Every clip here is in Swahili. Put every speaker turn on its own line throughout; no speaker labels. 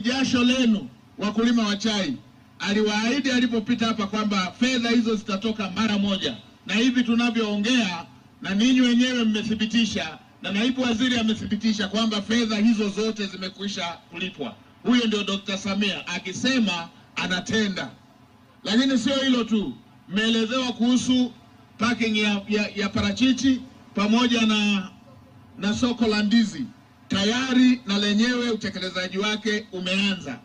jasho lenu wakulima wa chai. Aliwaahidi alipopita hapa kwamba fedha hizo zitatoka mara moja, na hivi tunavyoongea na ninyi wenyewe mmethibitisha, na naibu waziri amethibitisha kwamba fedha hizo zote zimekwisha kulipwa. Huyo ndio Dr. Samia akisema anatenda. Lakini sio hilo tu, mmeelezewa kuhusu parking ya parachichi pamoja na soko la ndizi. Tayari na lenyewe utekelezaji wake umeanza.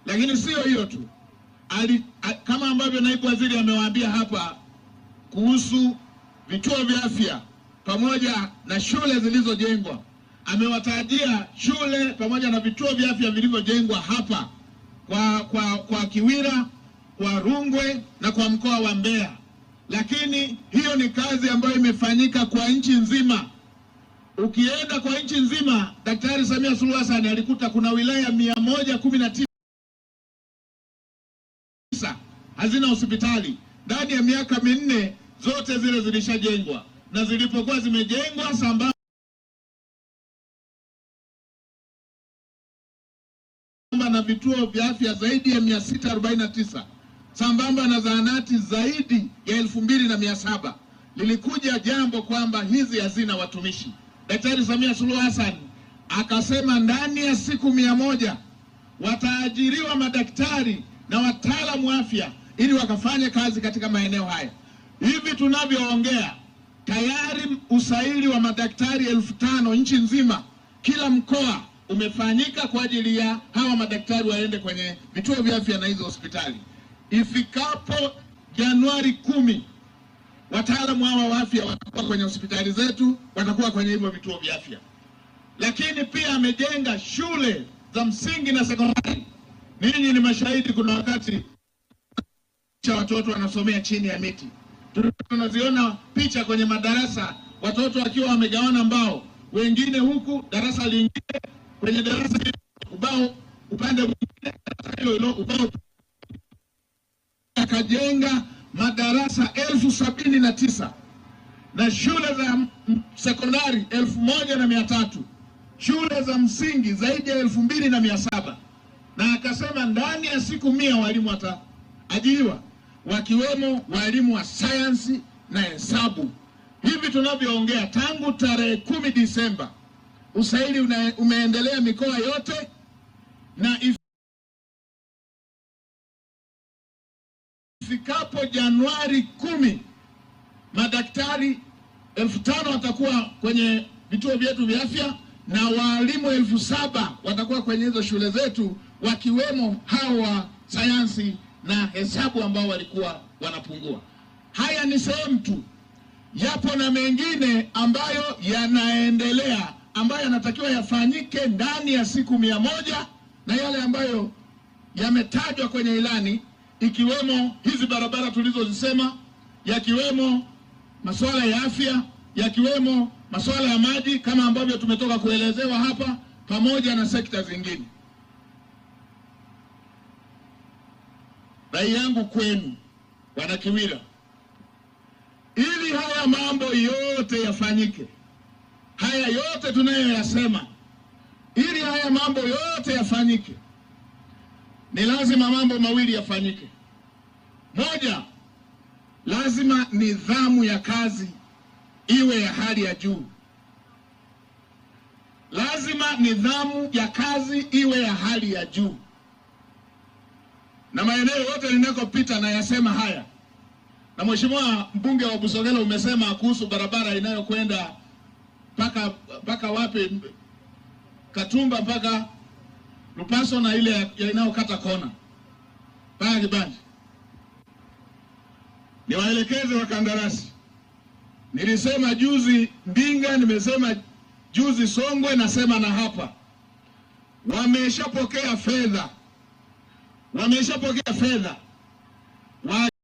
Lakini sio hiyo tu, kama ambavyo naibu waziri amewaambia hapa kuhusu vituo vya afya pamoja na shule zilizojengwa, amewatajia shule pamoja na vituo vya afya vilivyojengwa hapa kwa Kiwira, kwa Rungwe na kwa mkoa wa Mbeya. Lakini hiyo ni kazi ambayo imefanyika kwa nchi nzima. Ukienda kwa nchi nzima, Daktari Samia Suluhu Hassan alikuta kuna wilaya 119 hazina hospitali. Ndani ya miaka minne zote zile zilishajengwa, na zilipokuwa zimejengwa sambamba na vituo vya afya zaidi ya 649 sambamba na zahanati zaidi ya 2700, lilikuja jambo kwamba hizi hazina watumishi. Daktari Samia Suluhu Hassan akasema ndani ya siku 100 wataajiriwa madaktari na wataalamu wa afya ili wakafanye kazi katika maeneo haya. Hivi tunavyoongea tayari usaili wa madaktari 5000 nchi nzima, kila mkoa umefanyika kwa ajili ya hawa madaktari waende kwenye vituo vya afya na hizo hospitali. Ifikapo Januari 10, wataalamu hawa wa afya watakuwa kwenye hospitali zetu, watakuwa kwenye hivyo vituo vya afya. Lakini pia amejenga shule za msingi na sekondari. Ninyi ni mashahidi, kuna wakati watoto wanasomea chini ya miti. Tunaziona picha kwenye madarasa, watoto wakiwa wamegawana mbao, wengine huku darasa lingine, kwenye darasa ubao upande mwingine, hilo ubao. Akajenga madarasa 1079 na shule za sekondari 1300, shule za msingi zaidi ya 2700, na akasema ndani ya siku 100 walimu wataajiriwa, wakiwemo walimu wa sayansi na hesabu. Hivi tunavyoongea tangu tarehe 10 Disemba usaili umeendelea mikoa yote, na ifikapo Januari 10 madaktari 5000 watakuwa kwenye vituo vyetu vya afya na walimu 7000 watakuwa kwenye hizo shule zetu, wakiwemo hawa sayansi na hesabu ambao walikuwa wanapungua. Haya ni sehemu tu, yapo na mengine ambayo yanaendelea, ambayo yanatakiwa yafanyike ndani ya siku 100, na yale ambayo yametajwa kwenye ilani, ikiwemo hizi barabara tulizozisema, yakiwemo masuala ya afya, yakiwemo masuala ya maji kama ambavyo tumetoka kuelezewa hapa, pamoja na sekta zingine. Rai yangu kwenu wana Kiwira, ili haya mambo yote yafanyike, haya yote tunayoyasema, ili haya mambo yote yafanyike, ni lazima mambo mawili yafanyike. Moja, lazima nidhamu ya kazi iwe ya hali ya juu. Lazima nidhamu ya kazi iwe ya hali ya juu. Na maeneo yote ninakopita na yasema haya. Na Mheshimiwa mbunge wa Busogelo umesema kuhusu barabara inayokwenda mpaka wapi, Katumba mpaka Lupaso, na ile inayokata kona mpaka Kibanji. Niwaelekeze wakandarasi. Nilisema juzi Mbinga, nimesema juzi Songwe, nasema na hapa. Wameshapokea fedha.